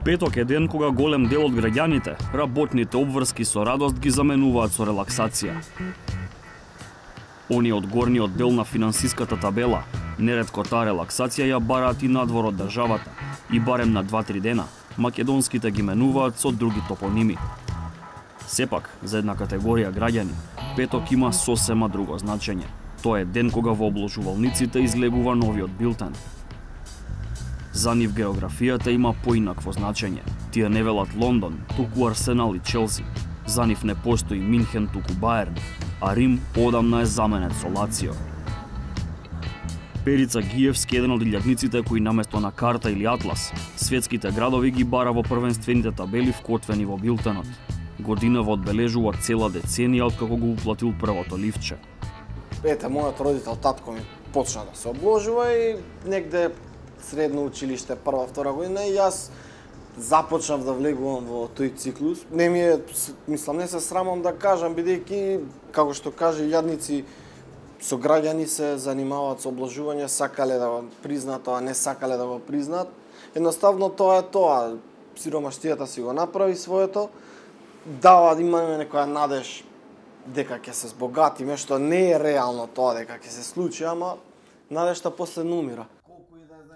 Петок е ден кога голем дел од граѓаните работните обврски со радост ги заменуваат со релаксација. Оние од горниот дел на финансиската табела неретко таа релаксација ја бараат и надвор од државата и барем на 2-3 дена македонските ги менуваат со други топоними. Сепак, за една категорија граѓани, петок има сосема друго значење. Тоа е ден кога во обложувалниците излегува новиот билтен. За нив географијата има поинакво значење. Тие не велат Лондон, туку Арсенал и Челси. За нив не постои Минхен, туку Баерн, а Рим одамна е заменет со Лацио. Перица Гиевски е еден од илјадниците кои наместо на карта или атлас, светските градови ги бара во првенствените табели вкотвени во билтенот. Годинава одбележува цела деценија откако го уплатил првото ливче. Ете, мојот родител, татко ми, почна да се обложува и негде средно училиште, прва, втора година, и јас започнав да влегувам во тој циклус. Не ми е, мислам, не се срамам да кажам, бидејќи, како што каже, илјадници со граѓани се занимаваат со обложување, сакале да го признат тоа, не сакале да го признат. Едноставно тоа е тоа. Сиромаштијата си го направи своето, дава да имаме некоја надеж дека ќе се збогатиме, што не е реално тоа дека ќе се случи, ама надежта после не умира.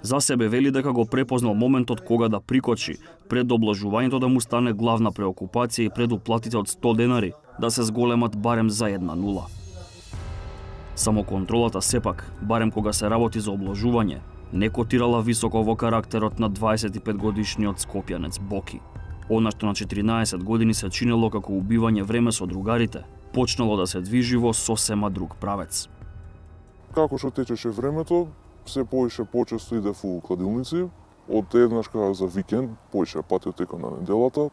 За себе вели дека го препознал моментот кога да прикочи, пред обложувањето да му стане главна преокупација и пред уплатите од 100 денари да се зголемат барем за 1-0. Само контролата сепак, барем кога се работи за обложување, не котирала високо во карактерот на 25 годишниот скопјанец Боки. Она што на 14 години се чинело како убивање време со другарите, почнало да се движи во сосема друг правец. Како што течеше времето, се поише почесто иде во кладилници, од еднашка за викенд, поише пати тека на неделата.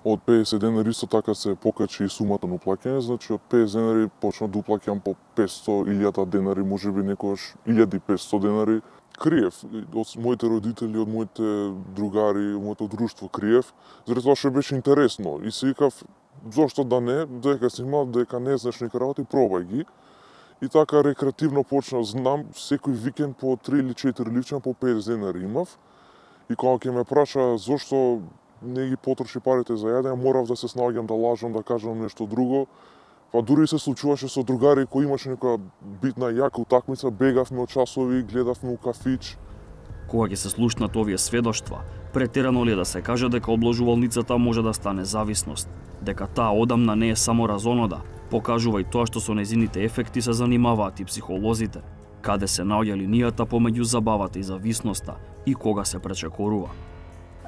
Од 50 денари исто така се покачи и сумата на уплаќање, значи од 50 денари почна да уплаќам по 500.000 денари, можеби некогаш 1500 денари. Криев, од моите родители, од моите другари, од моето друштво криев, заради тоа што беше интересно. И си викав, зошто да не, дека си имал, дека не знаеш нека работи, пробај ги. И така рекреативно почнав, знам, секој викенд по 3 или 4 ливча по 50 денари имав. И кога ќе ме праша зошто не ги потроши парите за јадење, морав да се снаоѓам, да лажам, да кажам нешто друго. Па дури се случуваше со другари кои имаше некоја битна јака утакмица, бегавме од часови, гледавме у кафич. Кога ќе се слушнат овие сведоштва, претерано ли е да се каже дека обложувалницата може да стане зависност, дека таа одамна не е само разонода, покажува и тоа што со нејзините ефекти се занимаваат и психолозите, каде се наоѓа линијата помеѓу забавата и зависноста и кога се пречекорува.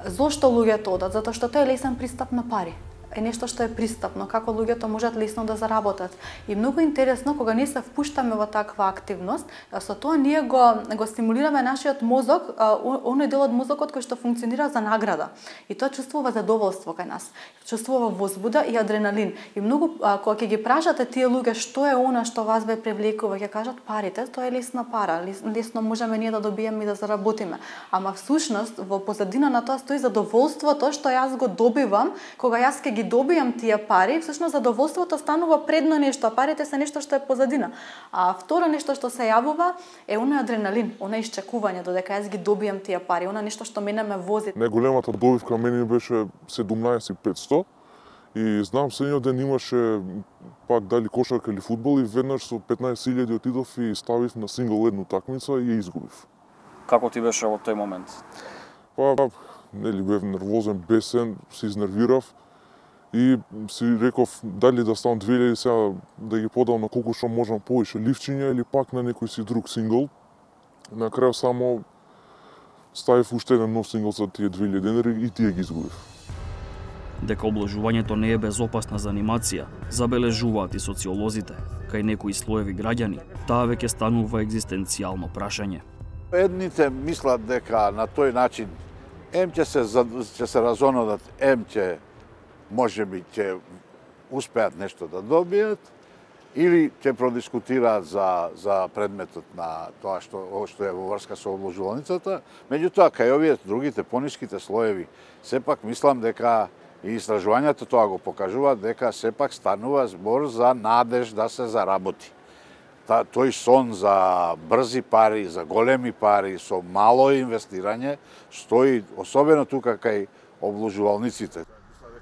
Зошто луѓето одат? Затоа што тоа е лесен пристап на пари. Е нешто што е пристапно, како луѓето можат лесно да заработат. И многу интересно кога ние се впуштаме во таква активност, со тоа ние го стимулираме нашиот мозок, оној дел од мозокот кој што функционира за награда. И тоа чувствува задоволство кај нас. Чувствува возбуда и адреналин. И многу кога ќе ги прашате тие луѓе што е она што вас ве привлекува, ќе кажат парите, тоа е лесна пара, лесно можеме ние да добиеме и да заработиме. Ама всушност во позадина на тоа стои задоволството што јас го добивам кога јас ќе ги добијам тие пари, всушност задоволството станува предно нешто, а парите се нешто што е позадина. А второ нешто што се јавува е оној адреналин, оној исчекување додека јас ги добијам тие пари, она нешто што мене ме вози. Најголемата добивка мене беше 17.500 и знам следниот ден имаше пак дали кошарка или фудбал и веднаш со 15.000 отидов и ставив на сингл едну такмица и ја изгубив. Како ти беше во тој момент? Па, нели бев нервозен, бесен, се изнервирав. И си реков дали да ставам 2000 сега да ги подам на колку што можам повише ливчиња или пак на некој си друг сингл. На крај само ставив уште еден нов сингл за тие 2000 денари и тие ги изгубив. Дека обложувањето не е безопасна занимација, забележуваат и социолозите. Кај некои слоеви граѓани, таа веќе станува екзистенцијално прашање. Едните мислат дека на тој начин ќе се разонодат, ќе можеби ќе успеат нешто да добијат или ќе продискутираат за предметот на тоа што е во врска со обложувалницата. Меѓутоа, кај овие другите пониските слоеви, сепак мислам дека и истражувањата тоа го покажуваат дека сепак станува збор за надеж да се заработи. тој сон за брзи пари, за големи пари, со мало инвестирање, стои особено тука кај обложувалниците.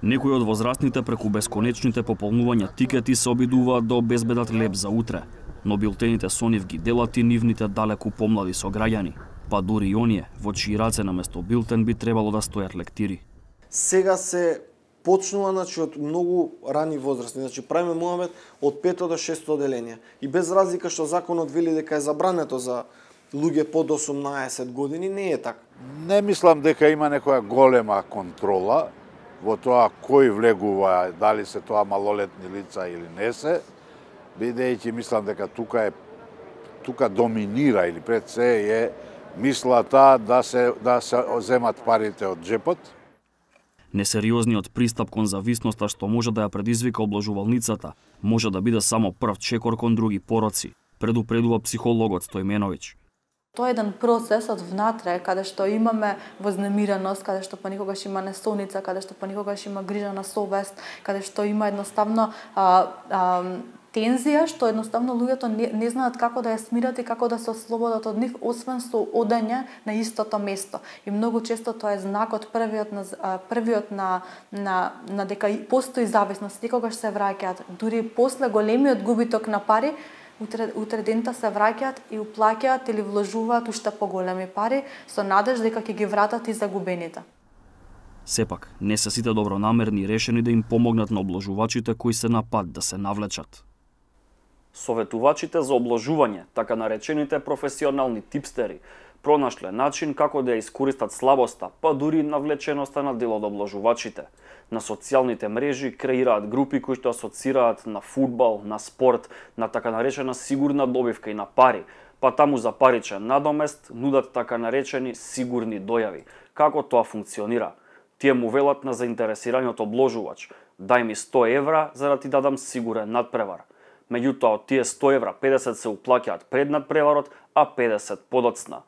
Некои од возрастните преку бесконечните пополнувања тикети се обидуваат да обезбедат леп за утре, но билтените со нив ги делат и нивните далеку помлади сограѓани, па дури и оние во чии раце наместо билтен би требало да стојат лектири. Сега се почнува од многу рани возрасти, правиме муабет од 5 до 6 оделенија. И без разлика што законот вели дека е забрането за луѓе под 18 години, не е така. Не мислам дека има некоја голема контрола во тоа кој влегува, дали се тоа малолетни лица или не се, бидејќи мислам дека тука доминира или пред се е мислата да се земат парите од джепот. Несериозниот пристап кон зависноста што може да ја предизвика обложувалницата, може да биде само прв чекор кон други пороци, предупредува психологот Стојменовиќ. Тоа е еден процес од внатре, каде што имаме вознемиреност, каде што понекогаш има несолница, каде што понекогаш има грижа на совест, каде што има едноставно тензија, што едноставно луѓето не знаат како да ја смират и како да се ослободат од нив, освен со одење на истото место. И многу често тоа е знакот првиот на дека постои зависност, секогаш се враќаат. Дури после големиот губиток на пари, утре дента се враќаат и уплаќаат или вложуваат уште поголеми пари со надеж дека ќе ги вратат и загубените. Сепак, не се сите добронамерни и решени да им помогнат на обложувачите кои се на пат да се навлечат. Советувачите за обложување, така наречените професионални типстери, пронашле начин како да ја искористат слабоста, па дури навлеченоста на дел од обложувачите. На социјалните мрежи креираат групи кои што асоцираат на фудбал, на спорт, на така наречена сигурна добивка и на пари, па таму за паричен надомест нудат така наречени сигурни дојави. Како тоа функционира? Тие му велат на заинтересираниот обложувач: дај ми 100 евра за да ти дадам сигурен надпревар. Меѓутоа, од тие 100 евра 50 се уплаќаат пред надпреварот, а 50 подоцна.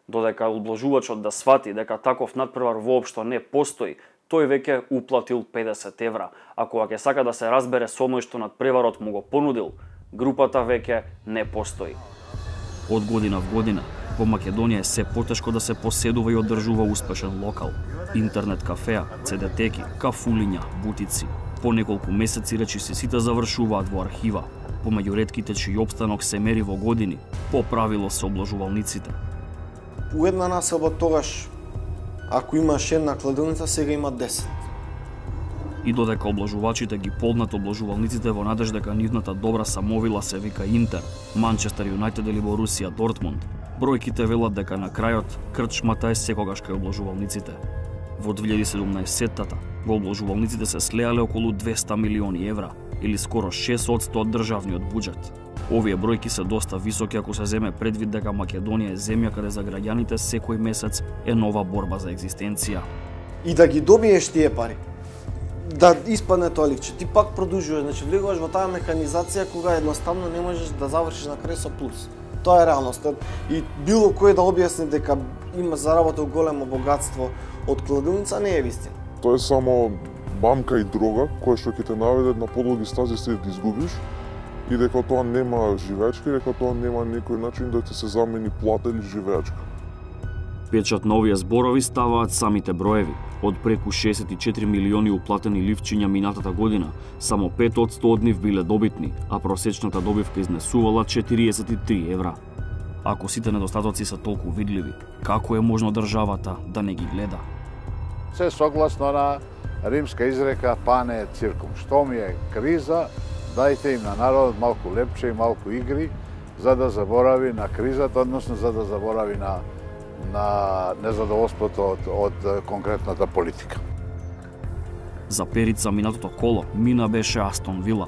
Додека обложувачот да свати дека таков надпревар воопшто не постои, тој веќе уплатил 50 евра, а кога ќе сака да се разбере со оној што надпреварот му го понудил, групата веќе не постои. Од година в година, во Македонија е се потешко да се поседува и одржува успешен локал. Интернет кафеа, CD-теки, кафулиња, бутици. По неколку месеци речиси сите завршуваат во архива. Помеѓу ретките чиј опстанок се мери во години, по правило се обложувалниците. У една населба тогаш, ако имаш една кладилница, сега има 10. И додека обложувачите ги полнат обложувалниците во надеж дека нивната добра самовила се вика Интер, Манчестер Юнајтед или Борусија Дортмунд, бројките велат дека на крајот крчмата е секогаш кај обложувалниците. Во 2017-тата во обложувалниците се слеале околу 200 милиони евра, или скоро 6% од државниот буџет. Овие бројки се доста високи ако се земе предвид дека Македонија е земја каде за граѓаните секој месец е нова борба за екзистенција. И да ги добиеш тие пари, да испадне тоа ликче, ти пак продолжуваш, значи влегуваш во таа механизација кога едноставно не можеш да завршиш на крај со плюс. Тоа е реалноста. И било кој да објасни дека има заработил големо богатство од кладилница, не е вистина. Тоа е само бамка и дрога која што ќе те наведе на подолги стази се да изгубиш и дека тоа нема живеачка и дека тоа нема некој начин да ти се замени плата или живеачка. Печат на овие зборови ставаат самите броеви. Од преку 64 милиони уплатени ливчиња минатата година, само 5% од нив биле добитни, а просечната добивка изнесувала 43 евра. Ако сите недостатоци се толку видливи, како е можно државата да не ги гледа? Се согласно на римска изрека пане циркум. Што ми е криза, дајте им на народот малку лепче и малку игри, за да заборави на кризата, односно за да заборави на незадоволството од конкретната политика. За Перица минатото коло мина беше Астон Вила.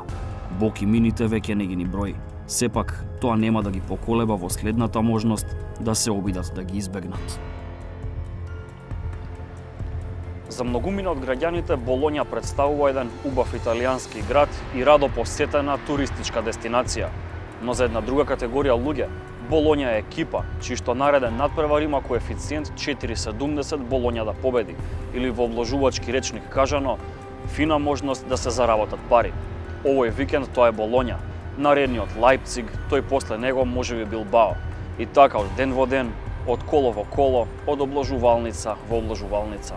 Бог и мините веќе не ги ни брои. Сепак, тоа нема да ги поколеба во следната можност да се обидат да ги избегнат. За многумина од граѓаните Болоња представува еден убав италијански град и радо посетена туристичка дестинација. Но за една друга категорија луѓе, Болоња е екипа, чиј што нареден надпревар има коефициент 4,70 Болоња да победи, или во обложувачки речник кажано, фина можност да се заработат пари. Овој викенд тоа е Болоња. наредниот Лајпциг, тој после него можеби Билбао. И така од ден во ден, од коло во коло, од обложувалница во обложувалница.